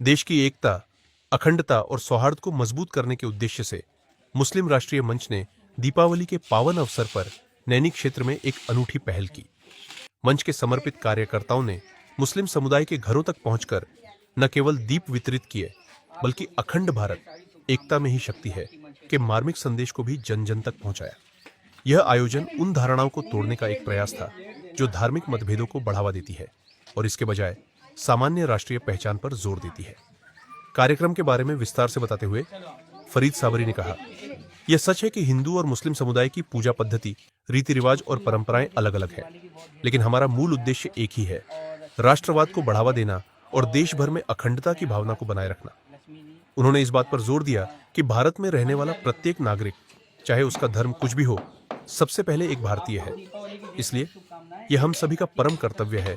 देश की एकता, अखंडता और सौहार्द को मजबूत करने के उद्देश्य से मुस्लिम राष्ट्रीय मंच ने दीपावली के पावन अवसर पर नैनी क्षेत्र में एक अनूठी पहल की। मंच के समर्पित कार्यकर्ताओं ने मुस्लिम समुदाय के घरों तक पहुंचकर न केवल दीप वितरित किए, बल्कि अखंड भारत एकता में ही शक्ति है के मार्मिक संदेश को भी जन जन तक पहुंचाया। यह आयोजन उन धारणाओं को तोड़ने का एक प्रयास था जो धार्मिक मतभेदों को बढ़ावा देती है और इसके बजाय सामान्य राष्ट्रीय पहचान पर जोर देती है। कार्यक्रम के बारे में विस्तार से बताते हुए फरीद साबरी ने कहा, यह सच है कि हिंदू और मुस्लिम समुदाय की पूजा पद्धति, रीति रिवाज और परंपराएं अलग अलग है, लेकिन हमारा मूल उद्देश्य एक ही है, राष्ट्रवाद को बढ़ावा देना और देश भर में अखंडता की भावना को बनाए रखना। उन्होंने इस बात पर जोर दिया कि भारत में रहने वाला प्रत्येक नागरिक, चाहे उसका धर्म कुछ भी हो, सबसे पहले एक भारतीय है। इसलिए यह हम सभी का परम कर्तव्य है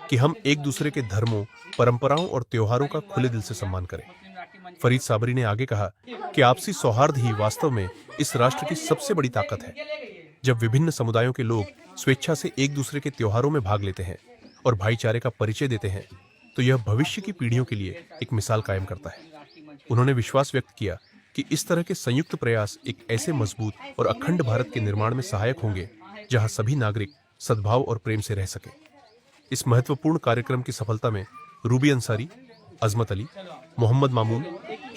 कि हम एक दूसरे के धर्मों, परंपराओं और त्योहारों का खुले दिल से सम्मान करें। फरीद साबरी ने आगे कहा कि आपसी सौहार्द ही वास्तव में इस राष्ट्र की सबसे बड़ी ताकत है। जब विभिन्न समुदायों के लोग स्वेच्छा से एक दूसरे के त्योहारों में भाग लेते हैं और भाईचारे का परिचय देते हैं, तो यह भविष्य की पीढ़ियों के लिए एक मिसाल कायम करता है। उन्होंने विश्वास व्यक्त किया कि इस तरह के संयुक्त प्रयास एक ऐसे मजबूत और अखंड भारत के निर्माण में सहायक होंगे जहां सभी नागरिक सद्भाव और प्रेम से रह सके। इस महत्वपूर्ण कार्यक्रम की सफलता में रूबी अंसारी, अजमत अली, मोहम्मद मामून,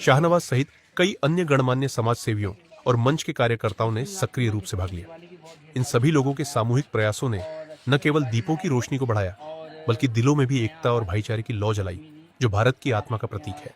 शाहनवाज सहित कई अन्य गणमान्य समाज सेवियों और मंच के कार्यकर्ताओं ने सक्रिय रूप से भाग लिया। इन सभी लोगों के सामूहिक प्रयासों ने न केवल दीपों की रोशनी को बढ़ाया, बल्कि दिलों में भी एकता और भाईचारे की लौ जलाई, जो भारत की आत्मा का प्रतीक है।